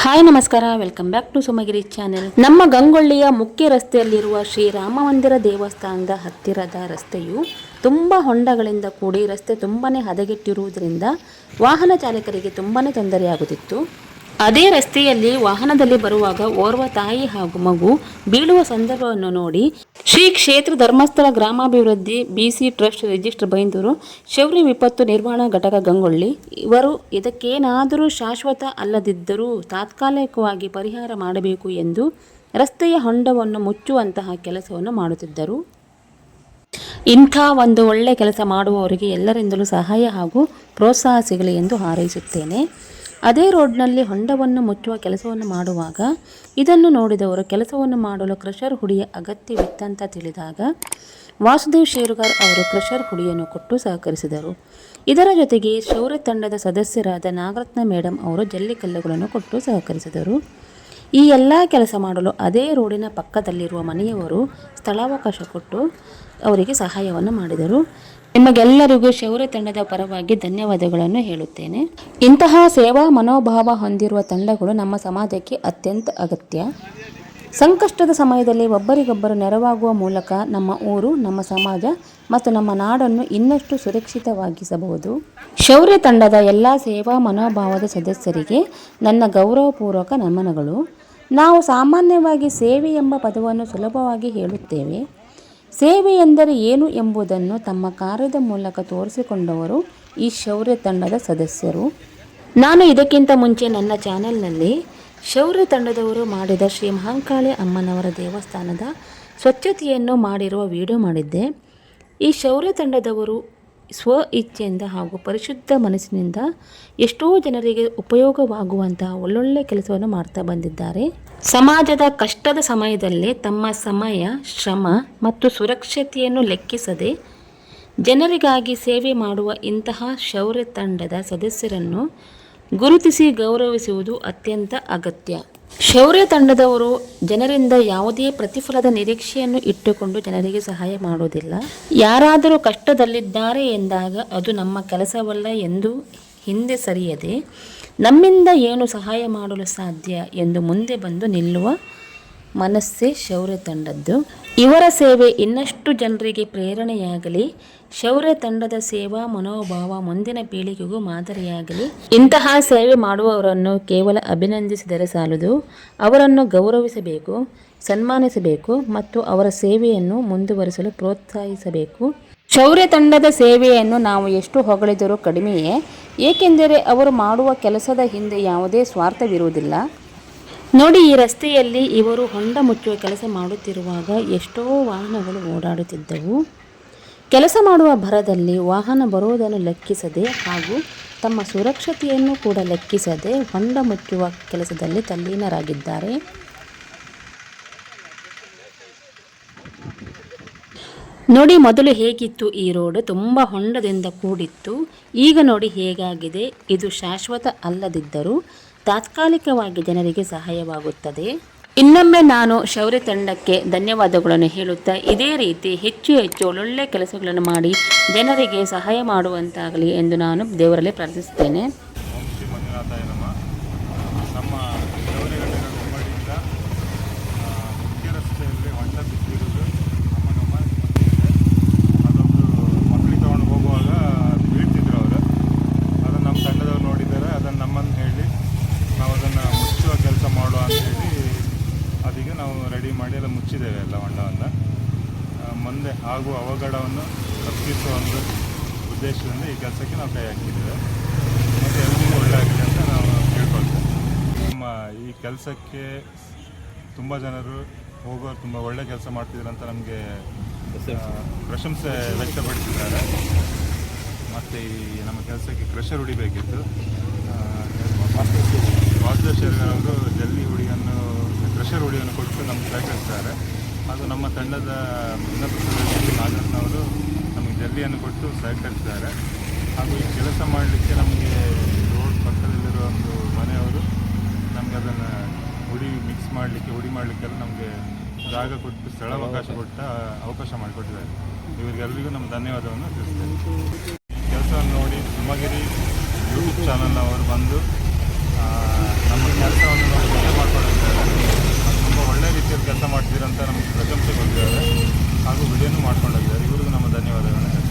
Hi ನಮಸ್ಕಾರ, welcome back to ಸುಮಗಿರಿ channel. ನಮ್ಮ ಗಂಗೊಳ್ಳಿಯ ಮುಖ್ಯ ರಸ್ತೆಯಲ್ಲಿರುವ ಶ್ರೀರಾಮ ಮಂದಿರ ದೇವಸ್ಥಾನದ ಹತ್ತಿರದ ರಸ್ತೆಯು ತುಂಬ ಹೊಂಡಗಳಿಂದ ಕೂಡಿ ರಸ್ತೆ ತುಂಬನೇ ಹದಗೆಟ್ಟಿರುವುದರಿಂದ ವಾಹನ ಚಾಲಕರಿಗೆ ತುಂಬನೇ ತೊಂದರೆಯಾಗುತ್ತಿತ್ತು. ಅದೇ ರಸ್ತೆಯಲ್ಲಿ ವಾಹನದಲ್ಲಿ ಬರುವಾಗ ಓರ್ವ ತಾಯಿ ಹಾಗೂ ಮಗು ಬೀಳುವ ಸಂದರ್ಭವನ್ನು ನೋಡಿ ಶ್ರೀ ಕ್ಷೇತ್ರ ಧರ್ಮಸ್ಥಳ ಗ್ರಾಮಾಭಿವೃದ್ಧಿ ಬಿಸಿ ಟ್ರಸ್ಟ್ ರಿಜಿಸ್ಟರ್ ಬೈಂದೂರು ಶೌರ್ಯ ವಿಪತ್ತು ನಿರ್ವಹಣಾ ಘಟಕ ಗಂಗೊಳ್ಳಿ ಇವರು ಇದಕ್ಕೇನಾದರೂ ಶಾಶ್ವತ ಅಲ್ಲದಿದ್ದರೂ ತಾತ್ಕಾಲಿಕವಾಗಿ ಪರಿಹಾರ ಮಾಡಬೇಕು ಎಂದು ರಸ್ತೆಯ ಹೊಂಡವನ್ನು ಮುಚ್ಚುವಂತಹ ಕೆಲಸವನ್ನು ಮಾಡುತ್ತಿದ್ದರು. ಇಂಥ ಒಂದು ಒಳ್ಳೆ ಕೆಲಸ ಮಾಡುವವರಿಗೆ ಎಲ್ಲರಿಂದಲೂ ಸಹಾಯ ಹಾಗೂ ಪ್ರೋತ್ಸಾಹ ಸಿಗಲಿ ಎಂದು ಹಾರೈಸುತ್ತೇನೆ. ಅದೇ ರೋಡ್ನಲ್ಲಿ ಹೊಂಡವನ್ನು ಮುಚ್ಚುವ ಕೆಲಸವನ್ನು ಮಾಡುವಾಗ ಇದನ್ನು ನೋಡಿದವರು ಕೆಲಸವನ್ನು ಮಾಡಲು ಕ್ರಷರ್ ಹುಡಿಯ ಅಗತ್ಯವಿತ್ತಂತ ತಿಳಿದಾಗ ವಾಸುದೇವ್ ಶೇರುಗಾರ್ ಅವರು ಕ್ರಷರ್ ಹುಡಿಯನ್ನು ಕೊಟ್ಟು ಸಹಕರಿಸಿದರು. ಇದರ ಜೊತೆಗೆ ಶೌರ್ಯ ತಂಡದ ಸದಸ್ಯರಾದ ನಾಗರತ್ನ ಮೇಡಮ್ ಅವರು ಜಲ್ಲಿಕಲ್ಲುಗಳನ್ನು ಕೊಟ್ಟು ಸಹಕರಿಸಿದರು. ಈ ಎಲ್ಲ ಕೆಲಸ ಮಾಡಲು ಅದೇ ರೋಡಿನ ಪಕ್ಕದಲ್ಲಿರುವ ಮನೆಯವರು ಸ್ಥಳಾವಕಾಶ ಕೊಟ್ಟು ಅವರಿಗೆ ಸಹಾಯವನ್ನು ಮಾಡಿದರು. ನಿಮಗೆಲ್ಲರಿಗೂ ಶೌರ್ಯ ತಂಡದ ಪರವಾಗಿ ಧನ್ಯವಾದಗಳನ್ನು ಹೇಳುತ್ತೇನೆ. ಇಂತಹ ಸೇವಾ ಮನೋಭಾವ ಹೊಂದಿರುವ ತಂಡಗಳು ನಮ್ಮ ಸಮಾಜಕ್ಕೆ ಅತ್ಯಂತ ಅಗತ್ಯ. ಸಂಕಷ್ಟದ ಸಮಯದಲ್ಲಿ ಒಬ್ಬರಿಗೊಬ್ಬರು ನೆರವಾಗುವ ಮೂಲಕ ನಮ್ಮ ಊರು, ನಮ್ಮ ಸಮಾಜ ಮತ್ತು ನಮ್ಮ ನಾಡನ್ನು ಇನ್ನಷ್ಟು ಸುರಕ್ಷಿತವಾಗಿಸಬಹುದು. ಶೌರ್ಯ ತಂಡದ ಎಲ್ಲ ಸೇವಾ ಮನೋಭಾವದ ಸದಸ್ಯರಿಗೆ ನನ್ನ ಗೌರವಪೂರ್ವಕ ನಮನಗಳು. ನಾವು ಸಾಮಾನ್ಯವಾಗಿ ಸೇವೆ ಎಂಬ ಪದವನ್ನು ಸುಲಭವಾಗಿ ಹೇಳುತ್ತೇವೆ. ಸೇವೆ ಎಂದರೆ ಏನು ಎಂಬುದನ್ನು ತಮ್ಮ ಕಾರ್ಯದ ಮೂಲಕ ತೋರಿಸಿಕೊಂಡವರು ಈ ಶೌರ್ಯ ತಂಡದ ಸದಸ್ಯರು. ನಾನು ಇದಕ್ಕಿಂತ ಮುಂಚೆ ನನ್ನ ಚಾನೆಲ್ನಲ್ಲಿ ಶೌರ್ಯ ತಂಡದವರು ಮಾಡಿದ ಶ್ರೀ ಮಹಾಂಕಾಳಿ ಅಮ್ಮನವರ ದೇವಸ್ಥಾನದ ಸ್ವಚ್ಛತೆಯನ್ನು ಮಾಡಿರುವ ವಿಡಿಯೋ ಮಾಡಿದ್ದೆ. ಈ ಶೌರ್ಯ ತಂಡದವರು ಸ್ವ ಇಚ್ಛೆಯಿಂದ ಹಾಗೂ ಪರಿಶುದ್ಧ ಮನಸ್ಸಿನಿಂದ ಎಷ್ಟೋ ಜನರಿಗೆ ಉಪಯೋಗವಾಗುವಂತಹ ಒಳ್ಳೊಳ್ಳೆ ಕೆಲಸವನ್ನು ಮಾಡ್ತಾ ಬಂದಿದ್ದಾರೆ. ಸಮಾಜದ ಕಷ್ಟದ ಸಮಯದಲ್ಲಿ ತಮ್ಮ ಸಮಯ, ಶ್ರಮ ಮತ್ತು ಸುರಕ್ಷತೆಯನ್ನು ಲೆಕ್ಕಿಸದೆ ಜನರಿಗಾಗಿ ಸೇವೆ ಮಾಡುವ ಇಂತಹ ಶೌರ್ಯ ತಂಡದ ಸದಸ್ಯರನ್ನು ಗುರುತಿಸಿ ಗೌರವಿಸುವುದು ಅತ್ಯಂತ ಅಗತ್ಯ. ಶೌರ್ಯ ತಂಡದವರು ಜನರಿಂದ ಯಾವುದೇ ಪ್ರತಿಫಲದ ನಿರೀಕ್ಷೆಯನ್ನು ಇಟ್ಟುಕೊಂಡು ಜನರಿಗೆ ಸಹಾಯ ಮಾಡುವುದಿಲ್ಲ. ಯಾರಾದರೂ ಕಷ್ಟದಲ್ಲಿದ್ದಾರೆ ಎಂದಾಗ ಅದು ನಮ್ಮ ಕೆಲಸವಲ್ಲ ಎಂದು ಹಿಂದೆ ಸರಿಯದೆ ನಮ್ಮಿಂದ ಏನು ಸಹಾಯ ಮಾಡಲು ಸಾಧ್ಯ ಎಂದು ಮುಂದೆ ಬಂದು ನಿಲ್ಲುವ ಮನಸ್ಸೇ ಶೌರ್ಯ ತಂಡದ್ದು. ಇವರ ಸೇವೆ ಇನ್ನಷ್ಟು ಜನರಿಗೆ ಪ್ರೇರಣೆಯಾಗಲಿ. ಶೌರ್ಯ ತಂಡದ ಸೇವಾ ಮನೋಭಾವ ಮುಂದಿನ ಪೀಳಿಗೆಗೂ ಮಾದರಿಯಾಗಲಿ. ಇಂತಹ ಸೇವೆ ಮಾಡುವವರನ್ನು ಕೇವಲ ಅಭಿನಂದಿಸಿದರೆ ಸಾಲದು, ಅವರನ್ನು ಗೌರವಿಸಬೇಕು, ಸನ್ಮಾನಿಸಬೇಕು ಮತ್ತು ಅವರ ಸೇವೆಯನ್ನು ಮುಂದುವರಿಸಲು ಪ್ರೋತ್ಸಾಹಿಸಬೇಕು. ಶೌರ್ಯ ತಂಡದ ಸೇವೆಯನ್ನು ನಾವು ಎಷ್ಟು ಹೊಗಳಿದರೂ ಕಡಿಮೆಯೇ, ಏಕೆಂದರೆ ಅವರು ಮಾಡುವ ಕೆಲಸದ ಹಿಂದೆ ಯಾವುದೇ ಸ್ವಾರ್ಥವಿರುವುದಿಲ್ಲ. ನೋಡಿ, ಈ ರಸ್ತೆಯಲ್ಲಿ ಇವರು ಹೊಂಡ ಮುಚ್ಚುವ ಕೆಲಸ ಮಾಡುತ್ತಿರುವಾಗ ಎಷ್ಟೋ ವಾಹನಗಳು ಓಡಾಡುತ್ತಿದ್ದವು. ಕೆಲಸ ಮಾಡುವ ಭರದಲ್ಲಿ ವಾಹನ ಬರುವುದನ್ನು ಲೆಕ್ಕಿಸದೆ ಹಾಗೂ ತಮ್ಮ ಸುರಕ್ಷತೆಯನ್ನು ಕೂಡ ಲೆಕ್ಕಿಸದೆ ಹೊಂಡ ಮುಚ್ಚುವ ಕೆಲಸದಲ್ಲಿ ತಲ್ಲೀನರಾಗಿದ್ದಾರೆ. ನೋಡಿ, ಮೊದಲು ಹೇಗಿತ್ತು ಈ ರೋಡ್, ತುಂಬ ಹೊಂಡದಿಂದ ಕೂಡಿತ್ತು. ಈಗ ನೋಡಿ ಹೇಗಾಗಿದೆ. ಇದು ಶಾಶ್ವತ ಅಲ್ಲದಿದ್ದರೂ ತಾತ್ಕಾಲಿಕವಾಗಿ ಜನರಿಗೆ ಸಹಾಯವಾಗುತ್ತದೆ. ಇನ್ನೊಮ್ಮೆ ನಾನು ಶೌರ್ಯ ತಂಡಕ್ಕೆ ಧನ್ಯವಾದಗಳನ್ನು ಹೇಳುತ್ತಾ ಇದೇ ರೀತಿ ಹೆಚ್ಚು ಹೆಚ್ಚು ಒಳ್ಳೊಳ್ಳೆ ಕೆಲಸಗಳನ್ನು ಮಾಡಿ ಜನರಿಗೆ ಸಹಾಯ ಮಾಡುವಂತಾಗಲಿ ಎಂದು ನಾನು ದೇವರಲ್ಲಿ ಪ್ರಾರ್ಥಿಸುತ್ತೇನೆ. ನಾವು ರೆಡಿ ಮಾಡಿ ಎಲ್ಲ ಮುಚ್ಚಿದ್ದೇವೆ ಎಲ್ಲ ಹೊಂಡವನ್ನು. ಮುಂದೆ ಆಗುವ ಅವಘಡವನ್ನು ತಪ್ಪಿಸುವ ಒಂದು ಉದ್ದೇಶದಿಂದ ಈ ಕೆಲಸಕ್ಕೆ ನಾವು ಕೈ ಹಾಕಿದ್ದೇವೆ. ಮತ್ತು ಎಲ್ಲರಿಗೂ ಒಳ್ಳೆ ಆಗಲಿ ಅಂತ ನಾವು ಕೇಳ್ಕೊಳ್ತೇವೆ. ನಮ್ಮ ಈ ಕೆಲಸಕ್ಕೆ ತುಂಬ ಜನರು ಹೋಗೋರು ತುಂಬ ಒಳ್ಳೆ ಕೆಲಸ ಮಾಡ್ತಿದ್ದಾರೆ ಅಂತ ನಮಗೆ ಪ್ರಶಂಸೆ ವ್ಯಕ್ತಪಡಿಸಿದ್ದಾರೆ. ಮತ್ತು ಈ ನಮ್ಮ ಕೆಲಸಕ್ಕೆ ಕ್ರಷರ್ ಹೊಡಿಬೇಕಿತ್ತು. ವಾಸುದೇವ್ ಶೇರುಗಾರ್ ಅವರು ಜಲ್ಲಿ ಹುಡಿಯನ್ನು ಕ್ರಷರ್ ಹುಡಿಯನ್ನು ಕೊಟ್ಟು ನಮ್ಗೆ ಸಹಕರಿಸ್ತಾರೆ. ಹಾಗೂ ನಮ್ಮ ತಂಡದ ಇನ್ನೊಬ್ಬ ಸದಸ್ಯರು ನಾಗರತ್ನವರು ನಮಗೆ ಜಲ್ಲಿಯನ್ನು ಕೊಟ್ಟು ಸಹಕರಿಸಿದ್ದಾರೆ. ಹಾಗೂ ಈ ಕೆಲಸ ಮಾಡಲಿಕ್ಕೆ ನಮಗೆ ರೋಡ್ ಪಕ್ಕದಲ್ಲಿರೋ ಒಂದು ಮನೆಯವರು ನಮಗೆ ಅದನ್ನು ಹುಡಿ ಮಾಡಲಿಕ್ಕೆಲ್ಲ ನಮಗೆ ಜಾಗ ಕೊಟ್ಟು ಸ್ಥಳಾವಕಾಶ ಅವಕಾಶ ಮಾಡಿಕೊಟ್ಟಿದ್ದಾರೆ. ಇವರಿಗೆಲ್ಲರಿಗೂ ನಮ್ಮ ಧನ್ಯವಾದವನ್ನು ತಿಳಿಸ್ತೇನೆ. ಈ ಕೆಲಸವನ್ನು ನೋಡಿ ಸುಮಗಿರಿ ಯೂಟ್ಯೂಬ್ ಚಾನಲ್ನವರು ಬಂದು ನಮ್ಮ ಕೆಲಸವನ್ನು ಅಂತ ನಮಗೆ ಪ್ರಶಂಸೆ ಕೊಟ್ಟಿದ್ದಾರೆ ಹಾಗೂ ವಿಡಿಯೋನೂ ಮಾಡ್ಕೊಂಡು ಹೋಗಿದ್ದಾರೆ. ಇವರಿಗೂ ನಮ್ಮ ಧನ್ಯವಾದಗಳನ್ನು.